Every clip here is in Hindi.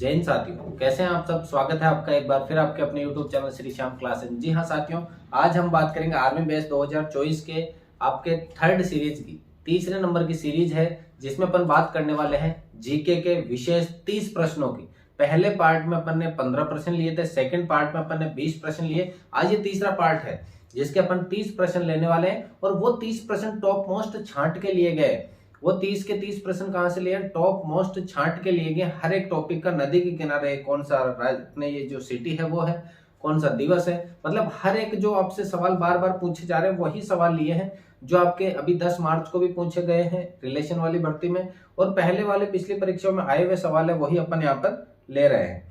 जैन साथियों, कैसे हैं आप सब। स्वागत है आपका एक बार फिर आपके अपने YouTube channel Shri Shyam classes. जी हाँ साथियों, आज हम बात करेंगे आर्मी बेस 2024 के आपके थर्ड सीरीज की, तीसरे नंबर की सीरीज है, जिसमें अपन बात करने वाले हैं जीके के विशेष 30 प्रश्नों की। पहले पार्ट में अपन ने 15 प्रश्न लिए थे, सेकंड पार्ट में अपन ने 20 प्रश्न लिए। आज ये तीसरा पार्ट है जिसके अपन 30 प्रश्न लेने वाले हैं, और वो 30 प्रश्न टॉप मोस्ट छांट के लिए गए। वो 30 के 30 प्रश्न कहां से लिए? टॉप मोस्ट छांट के लिए गए। हर एक टॉपिक का, नदी के किनारे कौन सा अपने ये जो सिटी है वो है, कौन सा दिवस है, मतलब हर एक जो आपसे सवाल बार बार पूछे जा रहे हैं वही सवाल लिए हैं जो आपके अभी 10 मार्च को भी पूछे गए हैं रिलेशन वाली भर्ती में, और पहले वाले पिछली परीक्षाओं में आए हुए सवाल है वही अपन यहाँ पर ले रहे हैं।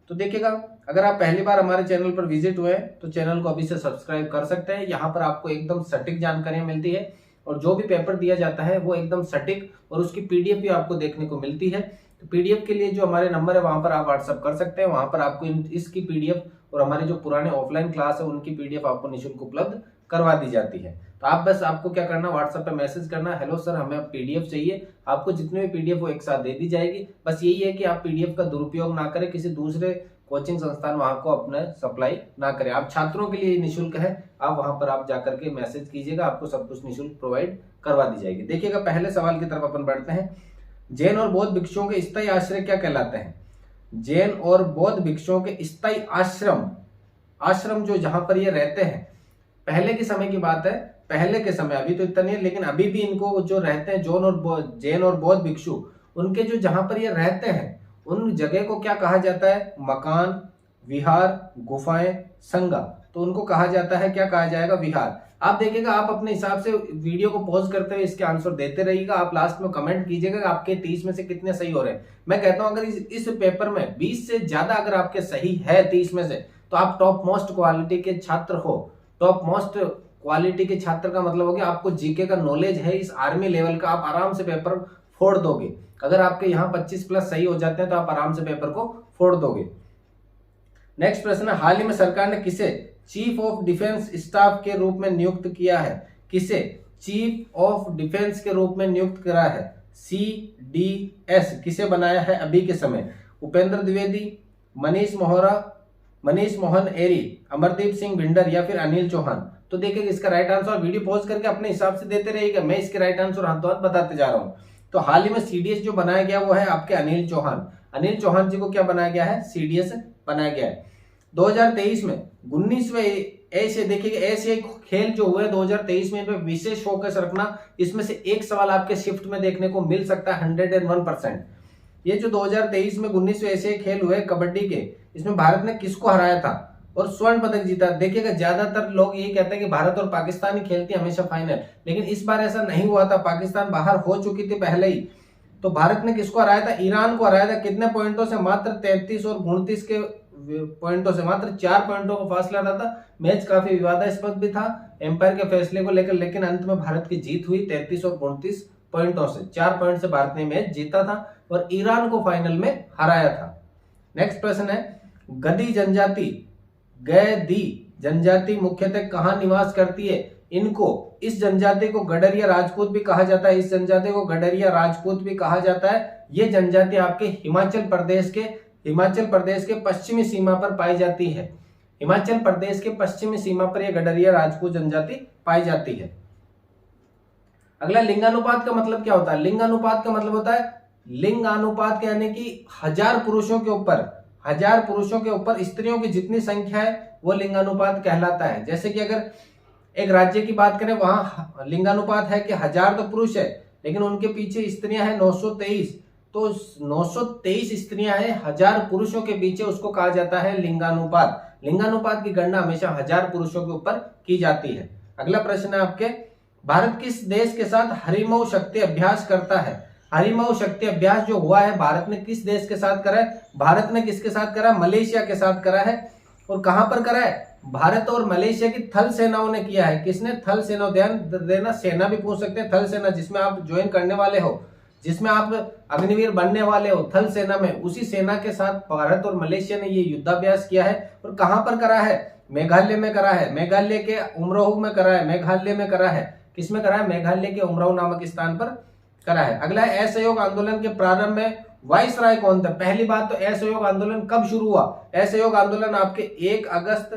तो देखिएगा, अगर आप पहली बार हमारे चैनल पर विजिट हुए हैं तो चैनल को अभी से सब्सक्राइब कर सकते हैं। यहाँ पर आपको एकदम सटीक जानकारियां मिलती है, और जो भी पेपर दिया जाता है वो एकदम सटीक, और उसकी पीडीएफ भी आपको देखने को मिलती है। तो पीडीएफ के लिए जो हमारे नंबर है वहां पर आप व्हाट्सअप कर सकते हैं। वहां पर आपको इसकी पीडीएफ और हमारे जो पुराने ऑफलाइन क्लास है उनकी पीडीएफ आपको निःशुल्क उपलब्ध करवा दी जाती है। तो आपको क्या करना, व्हाट्सएप पे मैसेज करना, हेलो सर हमें पीडीएफ चाहिए। आपको जितने भी पीडीएफ वो एक साथ दे दी जाएगी। बस यही है कि आप पीडीएफ का दुरुपयोग ना करें, किसी दूसरे कोचिंग संस्थान वहां को अपने सप्लाई ना करें। आप छात्रों के लिए निःशुल्क है, आप वहां पर आप जाकर के मैसेज कीजिएगा, आपको सब कुछ निःशुल्क प्रोवाइड करवा दी जाएगी। देखिएगा, पहले सवाल की तरफ अपन बढ़ते हैं। जैन और बौद्ध भिक्षुओं के स्थायी आश्रय क्या कहलाते हैं? जैन और बौद्ध भिक्षुओं के स्थायी आश्रम जो जहां पर ये रहते हैं, पहले के समय की बात है, पहले के समय, अभी तो इतना नहीं है, लेकिन अभी भी इनको जो रहते हैं जैन और बौद्ध भिक्षु, उनके जो जहां पर ये रहते हैं उन जगह को क्या कहा जाता है? मकान, विहार, गुफाएं, संगा। तो उनको कहा जाता है, क्या कहा जाएगा? विहार। आप देखिएगा, आप अपने हिसाब से वीडियो को पॉज करते हुए इसके आंसर देते रहिएगा। आप लास्ट में कमेंट कीजिएगा आपके 30 में से कितने सही हो रहे हैं। मैं कहता हूं अगर इस पेपर में 20 से ज्यादा अगर आपके सही है 30 में से, तो आप टॉप मोस्ट क्वालिटी के छात्र हो। टॉप मोस्ट क्वालिटी के छात्र का मतलब हो गया आपको जीके का नॉलेज है इस आर्मी लेवल का, आप आराम से पेपर फोड़ दोगे। अगर आपके यहाँ 25 प्लस सही हो जाते हैं तो आप आराम से पेपर को फोड़ दोगे। नेक्स्ट प्रश्न है, हाल ही में सरकार ने किसे चीफ ऑफ डिफेंस स्टाफ के रूप में नियुक्त किया है? किसे चीफ ऑफ डिफेंस के रूप में नियुक्त करा है? CDS किसे बनाया है अभी के समय? उपेंद्र द्विवेदी, मनीष मोहन एरी, अमरदीप सिंह भिंडर, या फिर अनिल चौहान? तो देखिए इसका राइट आंसर, वीडियो पॉज करके अपने हिसाब से देते रहिएगा, मैं इसके राइट आंसर हाथों हाथ बताते जा रहा हूं। तो हाल ही में CDS जो बनाया गया वो है आपके अनिल चौहान। अनिल चौहान जी को क्या बनाया गया है? CDS बनाया गया है। 2023 में 19वें एशिया, देखिए एशियाई खेल जो हुए 2023 में, इनमें विशेष फोकस रखना। इसमें से एक सवाल आपके शिफ्ट में देखने को मिल सकता है 101%। ये जो 2023 में 19वें एशियाई खेल हुए कबड्डी के, इसमें भारत ने किसको हराया था और स्वर्ण पदक जीता? देखिएगा, ज्यादातर लोग यही कहते हैं कि भारत और पाकिस्तान ही खेलती है हमेशा फाइनल, लेकिन इस बार ऐसा नहीं हुआ था। पाकिस्तान बाहर हो चुकी थी पहले ही। तो भारत ने किसको हराया था? ईरान को हराया था। कितने पॉइंटों से? मात्र 33 और 29 के पॉइंटों से, मात्र 4 पॉइंटों का फासला रहा था। मैच काफी विवादास्पद भी था एम्पायर के फैसले को लेकर, लेकिन अंत में भारत की जीत हुई 33 और 29 पॉइंटों से। 4 पॉइंट से भारत ने मैच जीता था और ईरान को फाइनल में हराया था। नेक्स्ट प्रश्न है, गदी जनजाति मुख्यतः कहां निवास करती है? इस जनजाति को गडरिया राजपूत भी कहा जाता है। इस जनजाति को गडरिया राजपूत भी कहा जाता है। ये जनजाति आपके हिमाचल प्रदेश के पश्चिमी सीमा पर पाई जाती है। हिमाचल प्रदेश के पश्चिमी सीमा पर यह गडरिया राजपूत जनजाति पाई जाती है। अगला, लिंगानुपात का मतलब क्या होता है? लिंगानुपात का मतलब होता है, लिंगानुपात यानी कि 1000 पुरुषों के ऊपर स्त्रियों की जितनी संख्या है वो लिंगानुपात कहलाता है। जैसे कि अगर एक राज्य की बात करें, वहां लिंगानुपात है कि 1000 तो पुरुष है, लेकिन उनके पीछे स्त्रियां हैं 923। तो 923 स्त्रियां हैं 1000 पुरुषों के पीछे, उसको कहा जाता है लिंगानुपात। लिंगानुपात की गणना हमेशा 1000 पुरुषों के ऊपर की जाती है। अगला प्रश्न है आपके, भारत किस देश के साथ हरिमऊ शक्ति अभ्यास करता है? हरिमऊ शक्ति अभ्यास जो हुआ है भारत ने किस देश के साथ करा है? भारत ने किसके साथ करा? मलेशिया के साथ करा है। और कहां पर करा है? भारत और मलेशिया की थल सेनाओं ने किया है। किसने? थल सेना। ध्यान देना, सेना भी पूछ सकते हैं। थल सेना जिसमें आप ज्वाइन करने वाले हो, जिसमें आप अग्निवीर बनने वाले हो, थल सेना में, उसी सेना के साथ भारत और मलेशिया ने ये युद्धाभ्यास किया है। और कहां पर करा है? मेघालय में करा है। मेघालय के उमरोह में करा है। मेघालय में करा है। किसमें करा है? मेघालय के उमरोह नामक स्थान पर करा है। अगला है, असहयोग आंदोलन के प्रारंभ में वाइसराय कौन थे? पहली बात तो असहयोग आंदोलन कब शुरू हुआ? असहयोग आंदोलन आपके 1 अगस्त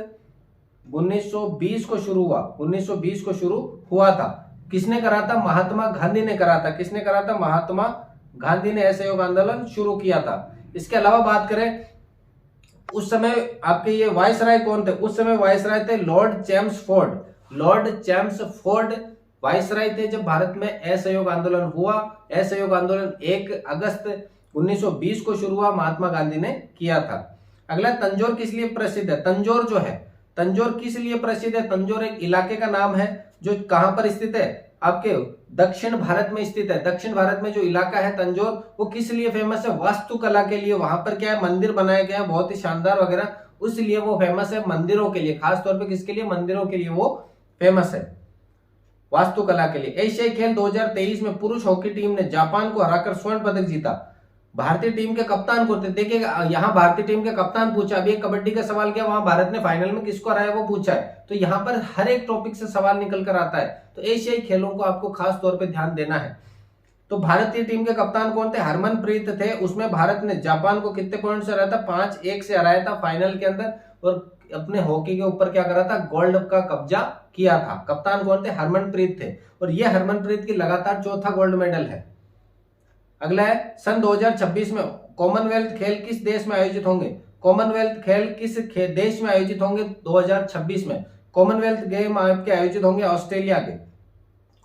1920 को शुरू हुआ। 1920 को शुरू हुआ था। किसने करा था? महात्मा गांधी ने करा था। किसने करा था? महात्मा गांधी ने असहयोग आंदोलन शुरू किया था। इसके अलावा बात करें उस समय आपके ये वाइसराय कौन थे? उस समय वाइसराय थे Lord Chelmsford. Lord Chelmsford viceroy थे जब भारत में असहयोग आंदोलन हुआ। असहयोग आंदोलन 1 अगस्त 1920 को शुरू हुआ, महात्मा गांधी ने किया था। अगला, तंजौर किस लिए प्रसिद्ध है? तंजौर जो है, तंजौर किस लिए प्रसिद्ध है? तंजौर एक इलाके का नाम है जो कहां पर स्थित है? आपके दक्षिण भारत में स्थित है। दक्षिण भारत में जो इलाका है तंजौर, वो किस लिए फेमस है? वास्तुकला के लिए। वहां पर क्या है? मंदिर बनाया गया है बहुत ही शानदार वगैरह, उसलिए वो फेमस है मंदिरों के लिए। खास तौर पे किसके लिए? मंदिरों के लिए वो फेमस है, वास्तुकला के लिए। एशियाई खेल 2023 में पुरुष हॉकी टीम ने जापान को हराकर स्वर्ण पदक जीता। भारतीय टीम के कप्तान कौन थे? देखिए यहाँ भारतीय टीम के कप्तान पूछा। अभी एक कबड्डी का सवाल किया, वहां भारत ने फाइनल में किसको हराया वो पूछा है। तो यहाँ पर हर एक टॉपिक से सवाल निकल कर आता है, तो एशियाई खेलों को आपको खास तौर पे ध्यान देना है। तो भारतीय टीम के कप्तान कौन थे? हरमनप्रीत थे। उसमें भारत ने जापान को कितने पॉइंट से हराया था? 5-1 से हराया था फाइनल के अंदर, और अपने हॉकी के ऊपर क्या करा था? गोल्ड का कब्जा किया था। कप्तान कौन थे? हरमनप्रीत थे, और यह हरमनप्रीत की लगातार चौथा गोल्ड मेडल है। अगला है, सन 2026 में कॉमनवेल्थ खेल किस देश में आयोजित होंगे? कॉमनवेल्थ खेल किस देश में आयोजित होंगे? 2026 में कॉमनवेल्थ गेम आपके आयोजित होंगे ऑस्ट्रेलिया के।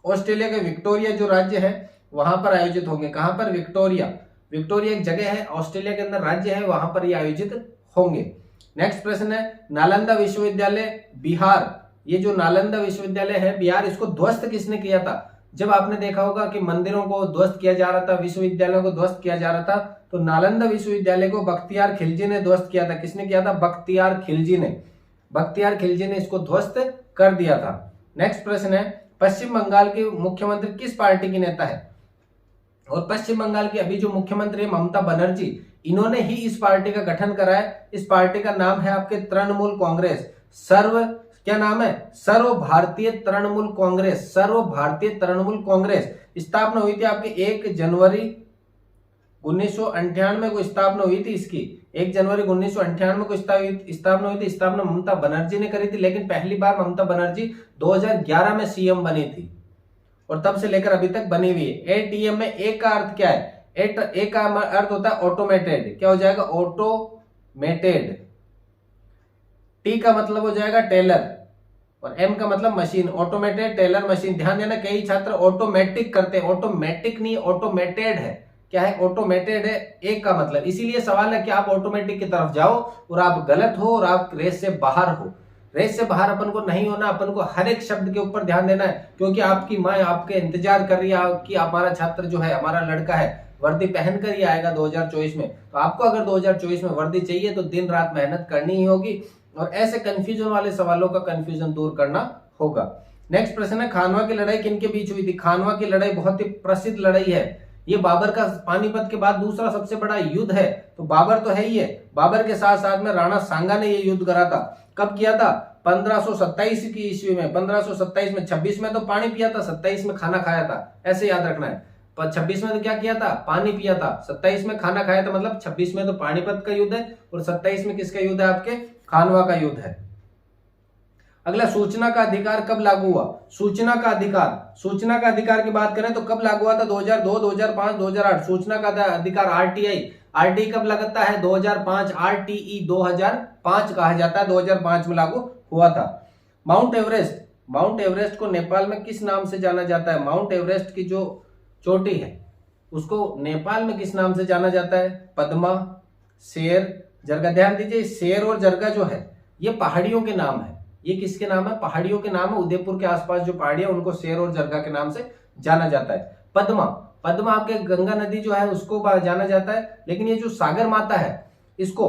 ऑस्ट्रेलिया के विक्टोरिया जो राज्य है वहां पर आयोजित होंगे। कहां पर? विक्टोरिया। विक्टोरिया एक जगह है ऑस्ट्रेलिया के अंदर, राज्य है, वहां पर ये आयोजित होंगे। नेक्स्ट प्रश्न है, नालंदा विश्वविद्यालय बिहार, ये जो नालंदा विश्वविद्यालय है बिहार, इसको ध्वस्त किसने किया था? जब आपने देखा होगा कि मंदिरों को ध्वस्त किया जा रहा था, विश्वविद्यालयों को ध्वस्त किया जा रहा था, तो नालंदा विश्वविद्यालय को बख्तियार खिलजी ने ध्वस्त किया था। किसने किया था? बख्तियार खिलजी ने। बख्तियार खिलजी ने इसको ध्वस्त कर दिया था। नेक्स्ट प्रश्न है, पश्चिम बंगाल के मुख्यमंत्री किस पार्टी की नेता है? और पश्चिम बंगाल की अभी जो मुख्यमंत्री है ममता बनर्जी, इन्होंने ही इस पार्टी का गठन करा है। इस पार्टी का नाम है आपके तृणमूल कांग्रेस। क्या नाम है? सर्व भारतीय तृणमूल कांग्रेस। सर्व भारतीय तृणमूल कांग्रेस स्थापना हुई थी आपके 1 जनवरी 1998 को स्थापना हुई थी इसकी। 1 जनवरी 1998 को स्थापना हुई थी। स्थापना ममता बनर्जी ने करी थी, लेकिन पहली बार ममता बनर्जी 2011 में सीएम बनी थी, और तब से लेकर अभी तक बनी हुई है। एटीएम में ए का अर्थ क्या है? ए का अर्थ होता है ऑटोमेटेड। क्या हो जाएगा? ऑटोमेटेड। टी का मतलब हो जाएगा टेलर, और एम का मतलब मशीन। Automated, Taylor, machine. ध्यान देना, कई छात्र ऑटोमेटिक करते हैं, ऑटोमेटिक नहीं, ऑटोमेटेड है। क्या है? ऑटोमेटेड है एक का मतलब। इसीलिए सवाल है कि आप ऑटोमेटिक की तरफ जाओ और आप गलत हो और आप रेस से बाहर हो। रेस से बाहर अपन को नहीं होना, अपन को हर एक शब्द के ऊपर ध्यान देना है, क्योंकि आपकी माँ आपके इंतजार कर रही है कि हमारा छात्र जो है, हमारा लड़का है, वर्दी पहनकर ही आएगा 2024 में। तो आपको अगर 2024 में वर्दी चाहिए तो दिन रात मेहनत करनी ही होगी, और ऐसे कंफ्यूजन वाले सवालों का कंफ्यूजन दूर करना होगा। नेक्स्ट प्रश्न है, खानवा की लड़ाई किनके बीच हुई थी? खानवा की लड़ाई बहुत ही प्रसिद्ध लड़ाई है। ये बाबर का पानीपत के बाद दूसरा सबसे बड़ा युद्ध है। तो बाबर तो है ही है, बाबर के साथ साथ में राणा सांगा ने ये युद्ध करा था। कब किया था? 1527 की ईस्वी में। 1527 में। 26 में तो पानी पिया था, 27 में खाना खाया था, ऐसे याद रखना है। 26 में तो क्या किया था? पानी पिया था। 27 में खाना खाया था, मतलब 26 में तो पानीपत का युद्ध है, और 27 में किसका युद्ध है? आपके खानवा का युद्ध है। अगला, सूचना का अधिकार कब लागू हुआ? सूचना का अधिकार, सूचना का अधिकार की बात करें तो कब लागू हुआ था? 2002, 2005, 2008। सूचना का अधिकार आरटीआई कब लगता है? 2005। आरटीई 2005 कहा जाता है, 2005 में लागू हुआ था। माउंट एवरेस्ट को नेपाल में किस नाम से जाना जाता है? माउंट एवरेस्ट की जो चोटी है उसको नेपाल में किस नाम से जाना जाता है? पद्मा, शेर, जरगा। ध्यान दीजिए, शेर और जरगा जो है ये पहाड़ियों के नाम है। ये किसके नाम है? पहाड़ियों के नाम है। उदयपुर के आसपास जो पहाड़ियां उनको शेर और जरगा के नाम से जाना जाता है। पद्मा आपके गंगा नदी जो है उसको जाना जाता है, लेकिन ये जो सागर माता है इसको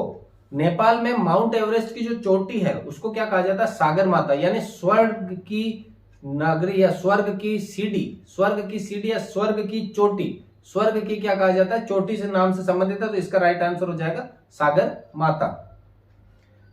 नेपाल में माउंट एवरेस्ट की जो चोटी है उसको क्या कहा जाता है? सागर माता, यानी स्वर्ग की नगरी या स्वर्ग की सीढ़ी या स्वर्ग की चोटी। स्वर्ग की क्या कहा जाता है? चोटी से नाम से संबंधित है, तो इसका राइट आंसर हो जाएगा सागर माता।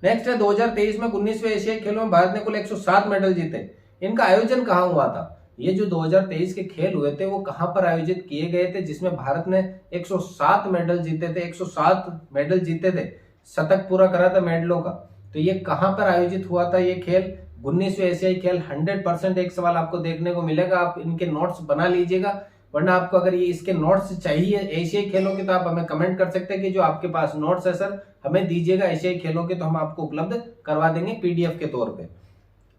नेक्स्ट है, 2023 में 19वें एशियाई खेलों में भारत ने कुल 107 मेडल जीते। इनका आयोजन कहां हुआ था? ये जो 2023 के खेल हुए थे वो कहां पर आयोजित किए गए थे, जिसमें भारत ने 107 मेडल जीते थे, 107 मेडल जीते थे, शतक पूरा करा था मेडलों का। तो ये कहां पर आयोजित हुआ था ये खेल? 19वें एशियाई खेल। 100% एक सवाल आपको देखने को मिलेगा, आप इनके नोट्स बना लीजिएगा, वरना आपको अगर ये इसके नोट्स चाहिए एशियाई खेलों के तो आप हमें कमेंट कर सकते हैं कि जो आपके पास नोट्स है सर हमें दीजिएगा एशियाई खेलों के, तो हम आपको उपलब्ध करवा देंगे पीडीएफ के तौर पे।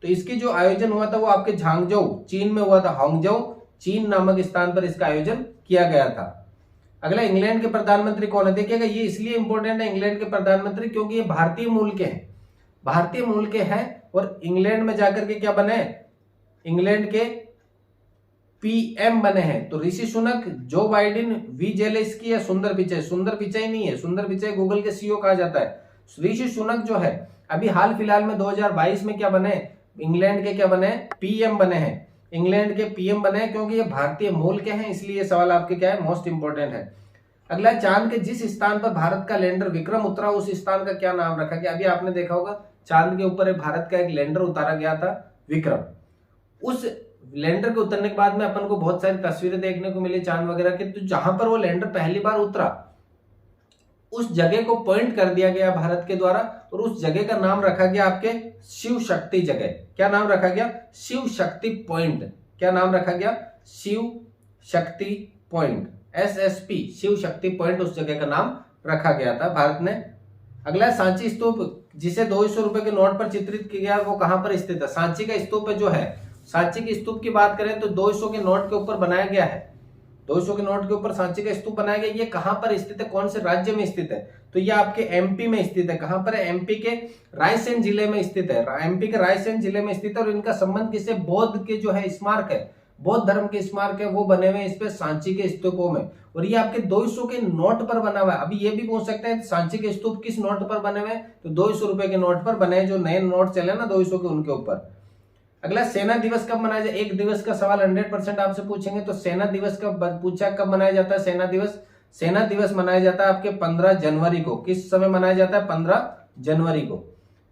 तो इसकी जो आयोजन हुआ था वो आपके झांगझोउ चीन में हुआ था, हांगझोउ चीन नामक स्थान पर इसका आयोजन किया गया था। अगला, इंग्लैंड के प्रधानमंत्री कौन है? देखिएगा ये इसलिए इंपॉर्टेंट है इंग्लैंड के प्रधानमंत्री क्योंकि ये भारतीय मूल के हैं, भारतीय मूल के हैं और इंग्लैंड में जाकर के क्या बने? इंग्लैंड के पीएम बने हैं। तो Rishi Sunak, Joe Biden, we Zelensky या सुंदर पिचाई? सुंदर पिचाई नहीं है, सुंदर पिचाई गूगल के सीईओ कहा जाता है। ऋषि सुनक जो है अभी हाल फिलहाल में 2022 में क्या बने? इंग्लैंड के क्या बने? पीएम बने हैं। इंग्लैंड के पीएम बने हैं क्योंकि ये भारतीय मूल के हैं, इसलिए ये सवाल आपके क्या है? मोस्ट इंपोर्टेंट है। अगला, चांद के जिस स्थान पर भारत का लैंडर विक्रम उतरा उस स्थान का क्या नाम रखा गया? अभी आपने देखा होगा चांद के ऊपर भारत का एक लैंडर उतारा गया था विक्रम। उस लैंडर के उतरने के बाद में अपन को बहुत सारी तस्वीरें देखने को मिली चांद वगैरह के, तो जहां पर वो लैंडर पहली बार उतरा उस जगह को पॉइंट कर दिया गया भारत के द्वारा और उस जगह का नाम रखा गया आपके शिव शक्ति जगह। क्या नाम रखा गया? शिव शक्ति पॉइंट। क्या नाम रखा गया? Shiv Shakti point, SSP, Shiv Shakti point, उस जगह का नाम रखा गया था भारत ने। अगला, सांची स्तूप जिसे 200 रुपए के नोट पर चित्रित किया गया वो कहां पर स्थित है? सांची का स्तूप जो है, सांची के स्तूप की बात करें तो 200 के नोट के ऊपर बनाया गया है, 200 के नोट के ऊपर सांची का स्तूप बनाया गया। ये कहां पर स्थित है? कौन से राज्य में स्थित है? तो ये आपके एमपी में स्थित है। कहां पर है? एमपी के रायसेन जिले में स्थित है, एमपी के रायसेन जिले में स्थित है। और इनका संबंध किससे? बौद्ध के जो है स्मारक है, बौद्ध धर्म के स्मारक है, वो बने हुए हैं इस पे सांची के स्तूपों में। और ये आपके 200 के नोट पर बना हुआ है। अभी ये भी पूछ सकते हैं सांची के स्तूप किस नोट पर बने हुए हैं? तो 200 रुपए के नोट पर बने हैं, जो नए नोट चले ना 200 के, उनके ऊपर। अगला, सेना दिवस कब मनाया जाए? एक दिवस का सवाल 100% आपसे पूछेंगे, तो सेना दिवस का पूछा कब मनाया जाता है? सेना दिवस, सेना दिवस मनाया जाता है आपके 15 जनवरी को। किस समय मनाया जाता है? 15 जनवरी को।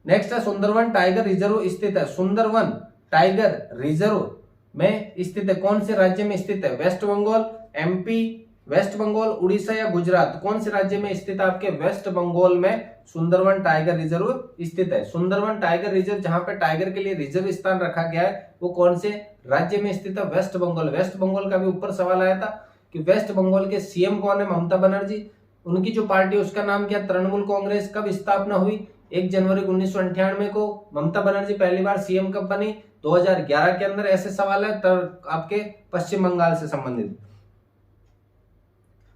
नेक्स्ट है, सुंदरवन टाइगर रिजर्व स्थित है। सुंदरवन टाइगर रिजर्व में स्थित है, कौन से राज्य में स्थित है? West Bengal, MP, West Bengal, Orissa या गुजरात? कौन से राज्य में स्थित है? आपके वेस्ट बंगाल में सुंदरवन टाइगर रिजर्व स्थित है। सुंदरवन टाइगर रिजर्व जहां पे टाइगर के लिए रिजर्व स्थान रखा गया है वो कौन से राज्य में स्थित है? वेस्ट बंगाल। वेस्ट बंगाल का भी ऊपर सवाल आया था कि वेस्ट बंगाल के सीएम कौन है? ममता बनर्जी। उनकी जो पार्टी उसका नाम क्या? तृणमूल कांग्रेस। कब स्थापना हुई? 1 जनवरी 1998 को। ममता बनर्जी पहली बार सीएम कब बनी? 2011 के अंदर। ऐसे सवाल है आपके पश्चिम बंगाल से संबंधित।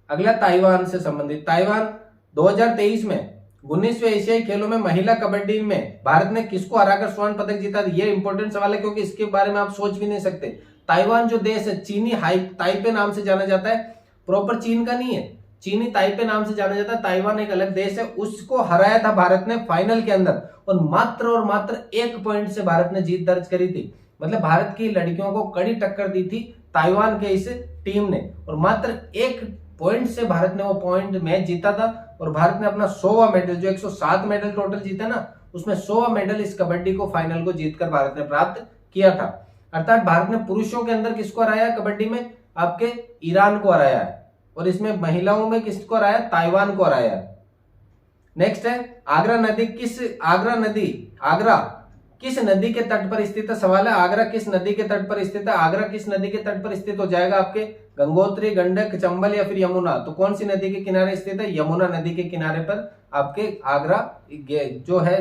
अगला, ताइवान से संबंधित। ताइवान 2023 में 19वें एशियाई खेलों में महिला कबड्डी में भारत ने किसको हराकर स्वर्ण पदक जीता? ये इंपॉर्टेंट सवाल है क्योंकि इसके बारे में आप सोच भी नहीं सकते। ताइवान जो देश है, चीनी ताइपे नाम से जाना जाता है, प्रॉपर चीन का नहीं है, चीनी ताइपे नाम से जाना जाता है। ताइवान एक अलग देश है, उसको हराया था भारत ने फाइनल के अंदर और मात्र 1 पॉइंट से भारत ने जीत दर्ज करी थी। मतलब भारत की लड़कियों को कड़ी टक्कर दी थी ताइवान के इस टीम ने और मात्र 1 पॉइंट से भारत ने वो पॉइंट मैच जीता था और भारत ने अपना 100वां मेडल, जो 107 मेडल टोटल जीते ना, उसमें 100वां मेडल इस कबड्डी को फाइनल को जीतकर भारत ने प्राप्त किया था। अर्थात भारत ने पुरुषों के अंदर किसको हराया कबड्डी में? आपके ईरान को हराया है और इसमें महिलाओं में किसको हराया? ताइवान को हराया है। नेक्स्ट है, आगरा किस नदी के तट पर स्थित है? सवाल है, आगरा किस नदी के तट पर स्थित है? आगरा किस नदी के तट पर स्थित हो जाएगा? आपके गंगोत्री, गंडक, चंबल या फिर यमुना? तो कौन सी नदी के किनारे स्थित है? यमुना नदी के किनारे पर आपके आगरा जो है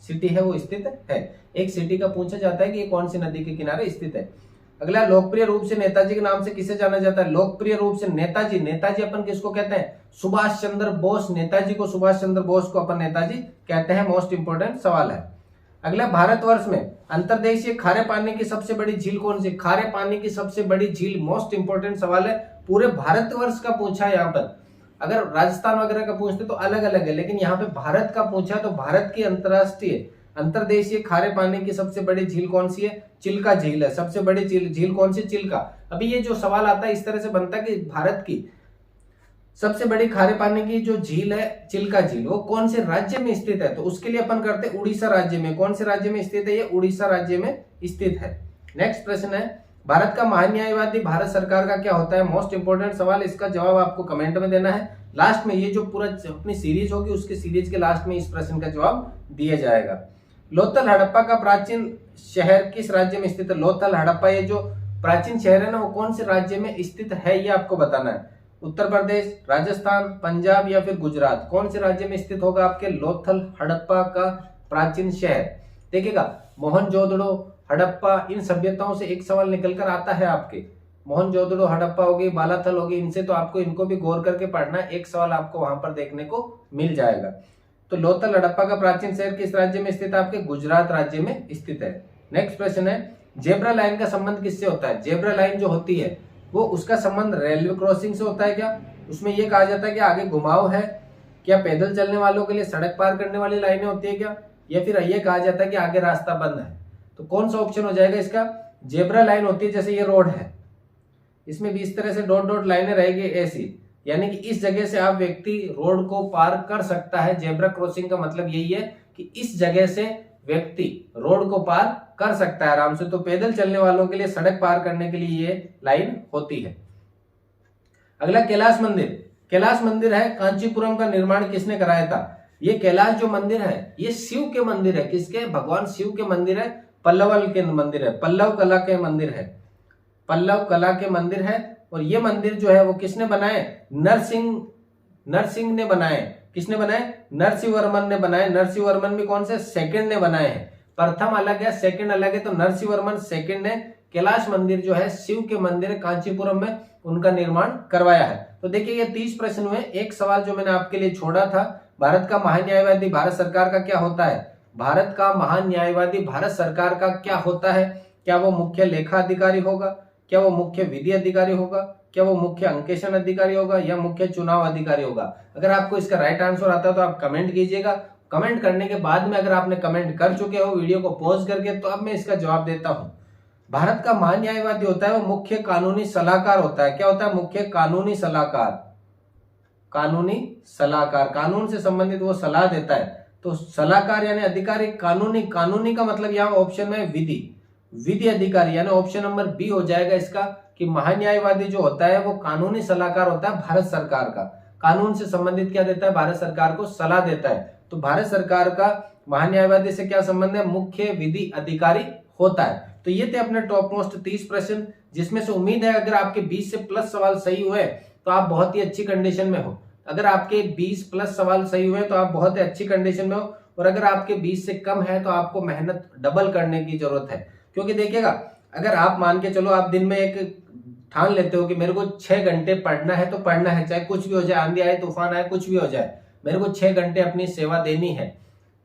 सिटी है वो स्थित है। एक सिटी का पूछा जाता है कि ये कौन सी नदी के किनारे स्थित है। अगला, लोकप्रिय रूप से नेताजी के नाम से किसे जाना जाता है? लोकप्रिय रूप से नेताजी अपन किसको कहते हैं? सुभाष चंद्र बोस। नेताजी को, सुभाष चंद्र बोस को अपन नेताजी कहते हैं। मोस्ट इंपोर्टेंट सवाल है। अगला, भारतवर्ष में अंतर्देशीय खारे पानी की सबसे बड़ी झील कौन सी? खारे पानी की सबसे बड़ी झील, मोस्ट इंपोर्टेंट सवाल है। पूरे भारतवर्ष का पूछा है यहाँ पर। अगर राजस्थान वगैरह का पूछते तो अलग अलग है, लेकिन यहाँ पे भारत का पूछा तो भारत की अंतर्देशीय खारे पानी की सबसे बड़ी झील कौन सी है? चिल्का झील है। सबसे बड़ी झील कौन सी? चिल्का। अभी ये जो सवाल आता है इस तरह से बनता है कि भारत की सबसे बड़ी खारे पानी की जो झील है चिल्का झील, वो कौन से राज्य में स्थित है? तो उसके लिए अपन करते हैं उड़ीसा राज्य में। कौन से राज्य में स्थित है? ये उड़ीसा राज्य में स्थित है। नेक्स्ट प्रश्न है, भारत का महान्यायवादी भारत सरकार का क्या होता है? मोस्ट इंपोर्टेंट सवाल, इसका जवाब आपको कमेंट में देना है। लास्ट में ये जो पूरा अपनी सीरीज होगी उसके सीरीज के लास्ट में इस प्रश्न का जवाब दिया जाएगा। लोथल हड़प्पा का प्राचीन शहर किस राज्य में स्थित है? लोथल हड़प्पा ये जो प्राचीन शहर है ना, वो कौन से राज्य में स्थित है ये आपको बताना है। उत्तर प्रदेश, राजस्थान, पंजाब या फिर गुजरात, कौन से राज्य में स्थित होगा आपके लोथल हड़प्पा का प्राचीन शहर? देखिएगा, मोहनजोदड़ो, हड़प्पा, इन सभ्यताओं से एक सवाल निकल कर आता है आपके। मोहनजोदड़ो, हड़प्पा होगी, बालाथल होगी, इनसे तो आपको इनको भी गौर करके पढ़ना है, एक सवाल आपको वहां पर देखने को मिल जाएगा। तो लोथल हड़प्पा का प्राचीन शहर किस राज्य में स्थित है? आपके गुजरात राज्य में स्थित है। नेक्स्ट प्रश्न है, जेब्रा लाइन का संबंध किससे होता है? जेब्रा लाइन जो होती है वो उसका संबंध रेलवे क्रॉसिंग से होता है क्या? उसमें यह कहा जाता है कि आगे घुमाव है क्या? पैदल चलने वालों के लिए सड़क पार करने वाली लाइनें होती है क्या? या फिर यह कहा जाता है कि आगे रास्ता बंद है? तो कौन सा ऑप्शन हो जाएगा इसका? जेब्रा लाइन होती है, जैसे ये रोड है, इसमें भी इस तरह से डॉट डॉट लाइनें रहेगी ऐसी, यानी कि इस जगह से आप व्यक्ति रोड को पार कर सकता है। जेब्रा क्रॉसिंग का मतलब यही है कि इस जगह से व्यक्ति रोड को पार कर सकता है आराम से। तो पैदल चलने वालों के लिए, सड़क पार करने के लिए ये लाइन होती है। अगला, कैलाश मंदिर। कैलाश मंदिर है, कांचीपुरम का निर्माण किसने कराया था? ये कैलाश जो मंदिर है ये शिव के मंदिर है। किसके? भगवान शिव के मंदिर है, पल्लवल के मंदिर है, पल्लव कला के मंदिर है, पल्लव कला के मंदिर है। और ये मंदिर जो है वो किसने बनाए? नरसिंह ने बनाए। किसने बनाए? नरसिंहवर्मन ने बनाए। नरसिंहवर्मन भी कौन से? सेकंड ने बनाए हैं। प्रथम अलग है, सेकंड अलग है, तो नरसिंहवर्मन सेकंड ने कैलाश मंदिर जो है शिव के मंदिर कांचीपुरम में उनका निर्माण करवाया है। तो देखिए ये 30 प्रश्न हुए। एक सवाल जो मैंने आपके लिए छोड़ा था, भारत का महान्यायवादी भारत सरकार का क्या होता है? भारत का महान्यायवादी भारत सरकार का क्या होता है? क्या वो मुख्य लेखा अधिकारी होगा? क्या वो मुख्य विधि अधिकारी होगा? क्या वो मुख्य अंकेक्षण अधिकारी होगा? या मुख्य चुनाव अधिकारी होगा? अगर आपको इसका राइट आंसर आता है तो आप कमेंट कीजिएगा। कमेंट करने के बाद में अगर आपने कमेंट कर चुके हो वीडियो को पॉज करके, तो अब मैं इसका जवाब देता हूं। भारत का महान्यायवादी होता है वो मुख्य कानूनी सलाहकार होता है। क्या होता है? मुख्य कानूनी सलाहकार। कानूनी सलाहकार, कानून से संबंधित वो सलाह देता है। तो सलाहकार यानी अधिकारी। कानूनी का मतलब यहाँ ऑप्शन में विधि अधिकारी, यानी ऑप्शन नंबर बी हो जाएगा इसका, कि महान्यायवादी जो होता है वो कानूनी सलाहकार होता है भारत सरकार का। कानून से संबंधित क्या देता है? भारत सरकार को सलाह देता है। तो भारत सरकार का महान्यायवादी से क्या संबंध है? मुख्य विधि अधिकारी होता है। तो ये थे अपने टॉप मोस्ट 30 प्रश्न, जिसमें से उम्मीद है अगर आपके 20 से प्लस सवाल सही हुए तो आप बहुत ही अच्छी कंडीशन में हो। अगर आपके 20 प्लस सवाल सही हुए तो आप बहुत ही अच्छी कंडीशन में हो। और अगर आपके 20 से कम है तो आपको मेहनत डबल करने की जरूरत है। क्योंकि देखिएगा, अगर आप मान के चलो, आप दिन में एक ठान लेते हो कि मेरे को 6 घंटे पढ़ना है तो पढ़ना है, चाहे कुछ भी हो जाए, आंधी आए, तूफान आए, कुछ भी हो जाए, मेरे को 6 घंटे अपनी सेवा देनी है।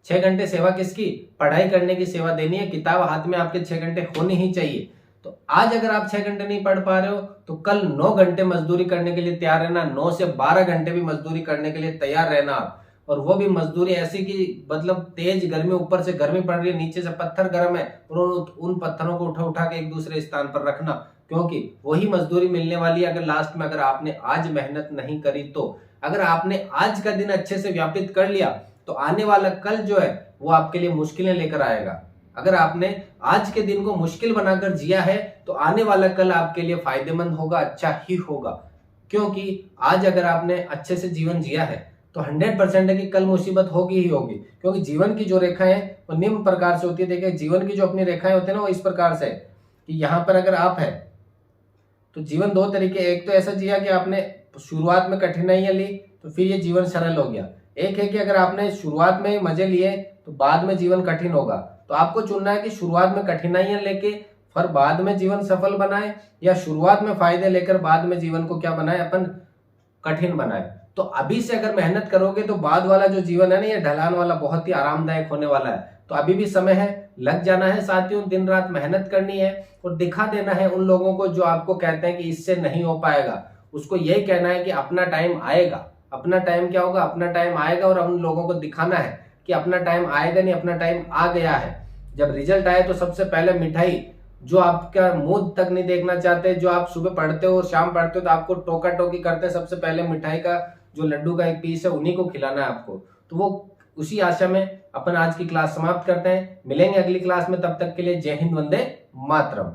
6 घंटे सेवा किसकी? पढ़ाई करने की सेवा देनी है। किताब हाथ में आपके 6 घंटे होनी ही चाहिए। तो आज अगर आप 6 घंटे नहीं पढ़ पा रहे हो तो कल 9 घंटे मजदूरी करने के लिए तैयार रहना। 9 से 12 घंटे भी मजदूरी करने के लिए तैयार रहना आप। और वो भी मजदूरी ऐसी कि मतलब तेज गर्मी, ऊपर से गर्मी पड़ रही है, नीचे से पत्थर गर्म है, और उन पत्थरों को उठा उठा के एक दूसरे स्थान पर रखना, क्योंकि वही मजदूरी मिलने वाली है अगर लास्ट में अगर आपने आज मेहनत नहीं करी तो। अगर आपने आज का दिन अच्छे से व्यापित कर लिया तो आने वाला कल जो है वो आपके लिए मुश्किलें लेकर आएगा। अगर आपने आज के दिन को मुश्किल बनाकर जिया है तो आने वाला कल आपके लिए फायदेमंद होगा, अच्छा ही होगा। क्योंकि आज अगर आपने अच्छे से जीवन जिया है तो 100% है कि कल मुसीबत होगी ही होगी। क्योंकि जीवन की जो रेखाएं वो निम्न प्रकार से होती है। देखिए, जीवन की जो अपनी रेखाएं होती है ना, वो इस प्रकार से कि यहाँ पर अगर आप है तो जीवन 2 तरीके, एक तो ऐसा जिया कि आपने शुरुआत में कठिनाइयां ली तो फिर ये जीवन सरल हो गया। एक है कि अगर आपने शुरुआत में मजे लिए तो बाद में जीवन कठिन होगा। तो आपको चुनना है कि शुरुआत में कठिनाइयां लेके फिर बाद में जीवन सफल बनाए, या शुरुआत में फायदे लेकर बाद में जीवन को क्या बनाए, अपन कठिन बनाए। तो अभी से अगर मेहनत करोगे तो बाद वाला जो जीवन है ना, ये ढलान वाला बहुत ही आरामदायक होने वाला है। तो अभी भी समय है, लग जाना है साथियों, दिन रात मेहनत करनी है और दिखा देना है उन लोगों को जो आपको कहते हैं कि इससे नहीं हो पाएगा। उसको यही कहना है कि अपना टाइम आएगा। अपना टाइम क्या होगा? अपना टाइम आएगा। और उन लोगों को दिखाना है कि अपना टाइम आएगा नहीं, अपना टाइम आ गया है। जब रिजल्ट आए तो सबसे पहले मिठाई, जो आपका मुंह तक नहीं देखना चाहते, जो आप सुबह पढ़ते हो शाम पढ़ते हो तो आपको टोका टोकी करते, सबसे पहले मिठाई का जो लड्डू का एक पीस है उन्हीं को खिलाना है आपको। तो वो उसी आशा में अपन आज की क्लास समाप्त करते हैं। मिलेंगे अगली क्लास में, तब तक के लिए जय हिंद, वंदे मातरम।